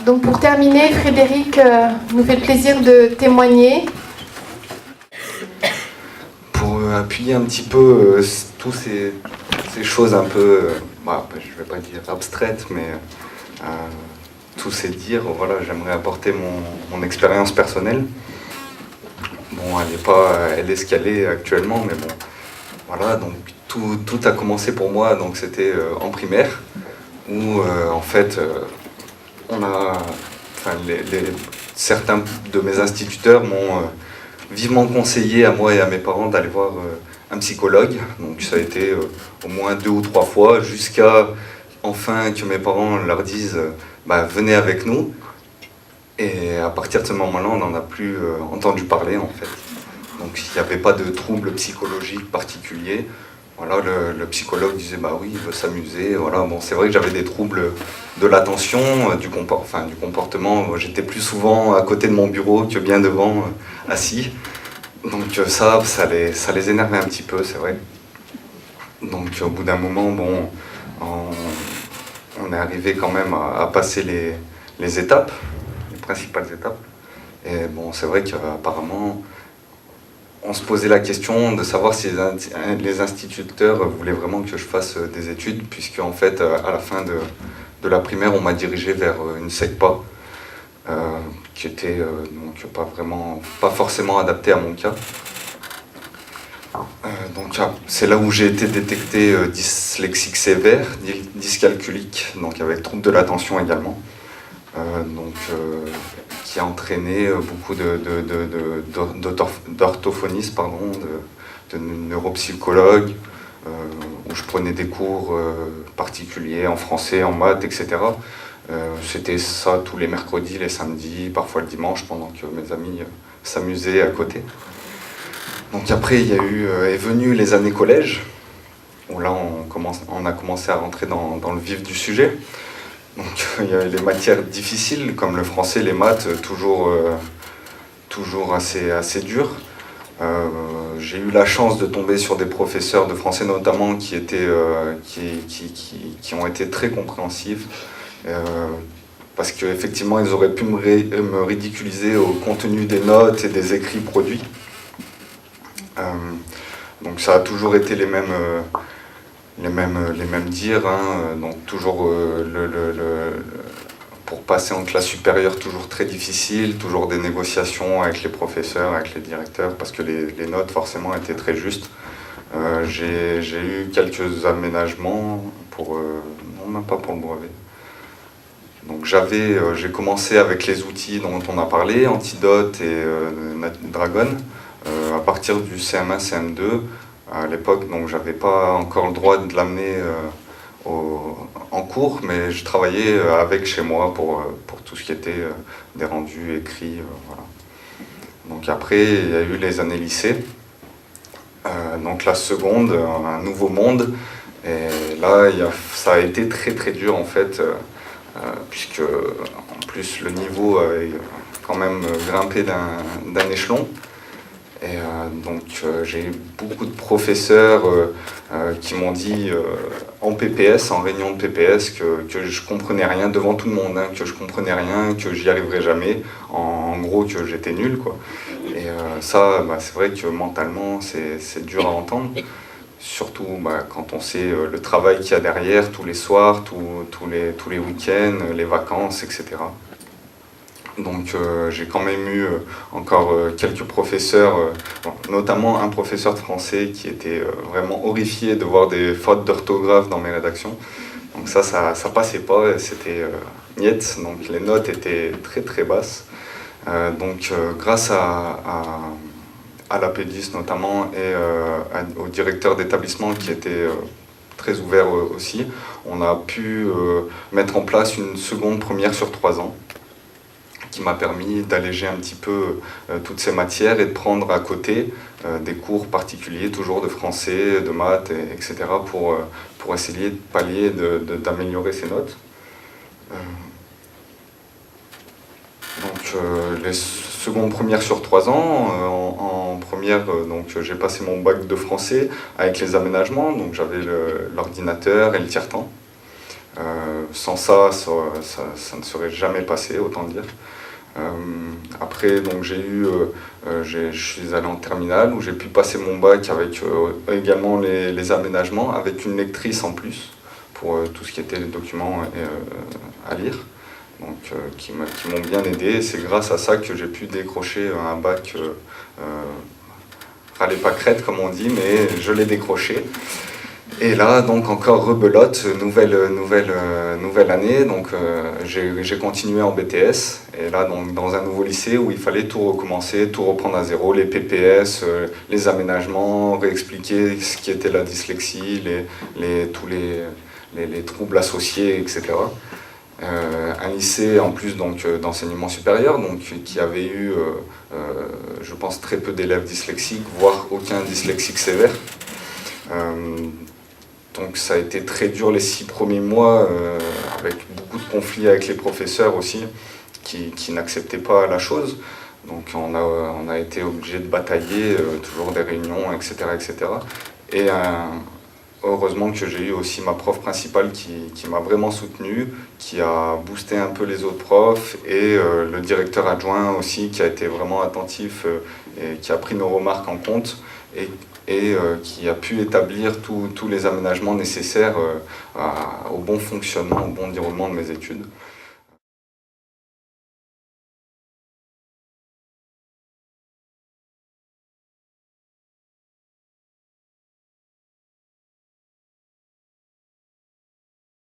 Donc pour terminer, Frédéric nous fait le plaisir de témoigner. Pour appuyer un petit peu toutes ces choses un peu, je ne vais pas dire abstraites, mais tous ces dires, voilà, j'aimerais apporter mon expérience personnelle. Bon, elle est ce qu'elle est actuellement, mais bon, voilà, donc tout a commencé pour moi, donc c'était en primaire, où en fait, certains de mes instituteurs m'ont vivement conseillé à moi et à mes parents d'aller voir un psychologue. Donc ça a été au moins 2 ou 3 fois, jusqu'à enfin que mes parents leur disent venez avec nous. Et à partir de ce moment-là, on n'en a plus entendu parler en fait. Donc il n'y avait pas de troubles psychologiques particuliers. Voilà, le psychologue disait oui, il veut s'amuser. Voilà, bon, c'est vrai que j'avais des troubles de l'attention, du comportement. J'étais plus souvent à côté de mon bureau que bien devant, assis. Donc ça les énervait un petit peu, c'est vrai. Donc au bout d'un moment, bon, on est arrivé quand même à passer les étapes, les principales étapes. Et bon, c'est vrai qu'apparemment, on se posait la question de savoir si les instituteurs voulaient vraiment que je fasse des études, puisque en fait, à la fin de la primaire, on m'a dirigé vers une SECPA, qui était donc pas forcément adaptée à mon cas. Donc c'est là où j'ai été détecté dyslexique sévère, dyscalculique, donc avec trouble de l'attention également. Qui a entraîné beaucoup d'orthophonistes, de neuropsychologues, où je prenais des cours particuliers en français, en maths, etc. C'était ça tous les mercredis, les samedis, parfois le dimanche, pendant que mes amis s'amusaient à côté. Donc après, est venu les années collège, où là on a commencé à rentrer dans le vif du sujet. Donc il y a les matières difficiles, comme le français, les maths, toujours assez dures. J'ai eu la chance de tomber sur des professeurs de français notamment qui ont été très compréhensifs, parce qu'effectivement ils auraient pu me ridiculiser au contenu des notes et des écrits produits. Donc ça a toujours été les mêmes dires, hein. Donc toujours pour passer en classe supérieure, toujours très difficile, toujours des négociations avec les professeurs, avec les directeurs, parce que les notes forcément étaient très justes. J'ai eu quelques aménagements non, même pas pour le brevet. Donc j'ai commencé avec les outils dont on a parlé, Antidote et Dragon, à partir du CM1, CM2. À l'époque, donc j'avais pas encore le droit de l'amener en cours, mais je travaillais avec chez moi pour tout ce qui était des rendus écrits, voilà. Donc après, il y a eu les années lycée, donc la seconde, un nouveau monde, et là, ça a été très très dur en fait, puisque en plus le niveau a quand même grimpé d'un échelon. Et j'ai eu beaucoup de professeurs qui m'ont dit en PPS, en réunion de PPS, que je comprenais rien devant tout le monde, hein, que je comprenais rien, que j'y arriverais jamais, en gros que j'étais nul, quoi. Et ça, c'est vrai que mentalement c'est dur à entendre, surtout quand on sait le travail qu'il y a derrière, tous les soirs, tous les week-ends, les vacances, etc. Donc j'ai quand même eu encore quelques professeurs, notamment un professeur de français qui était vraiment horrifié de voir des fautes d'orthographe dans mes rédactions. Donc ça passait pas, c'était niet, donc les notes étaient très très basses. Grâce à l'AP10 notamment et au directeur d'établissement qui était très ouvert aussi, on a pu mettre en place une seconde première sur 3 ans, qui m'a permis d'alléger un petit peu toutes ces matières et de prendre à côté des cours particuliers, toujours de français, de maths, etc., pour essayer de pallier, d'améliorer ces notes. Les secondes premières sur 3 ans, en première, j'ai passé mon bac de français avec les aménagements, donc j'avais l'ordinateur et le tiers-temps. Sans ça, ça ne serait jamais passé, autant dire. Après, donc je suis allé en terminale où j'ai pu passer mon bac avec également les aménagements, avec une lectrice en plus pour tout ce qui était les documents à lire, donc qui m'ont bien aidé. Et c'est grâce à ça que j'ai pu décrocher un bac, râlez pas crête comme on dit, mais je l'ai décroché. Et là, donc encore rebelote, nouvelle année, donc j'ai continué en BTS, et là donc, dans un nouveau lycée où il fallait tout recommencer, tout reprendre à zéro, les PPS, les aménagements, réexpliquer ce qui était la dyslexie, tous les troubles associés, etc. Un lycée en plus d'enseignement supérieur, donc, qui avait eu, je pense, très peu d'élèves dyslexiques, voire aucun dyslexique sévère. Donc ça a été très dur les 6 premiers mois, avec beaucoup de conflits avec les professeurs aussi, qui n'acceptaient pas la chose. Donc on a été obligé de batailler, toujours des réunions, etc. etc. Et heureusement que j'ai eu aussi ma prof principale qui m'a vraiment soutenu, qui a boosté un peu les autres profs, et le directeur adjoint aussi qui a été vraiment attentif et qui a pris nos remarques en compte. Et qui a pu établir tous les aménagements nécessaires au bon fonctionnement, au bon déroulement de mes études.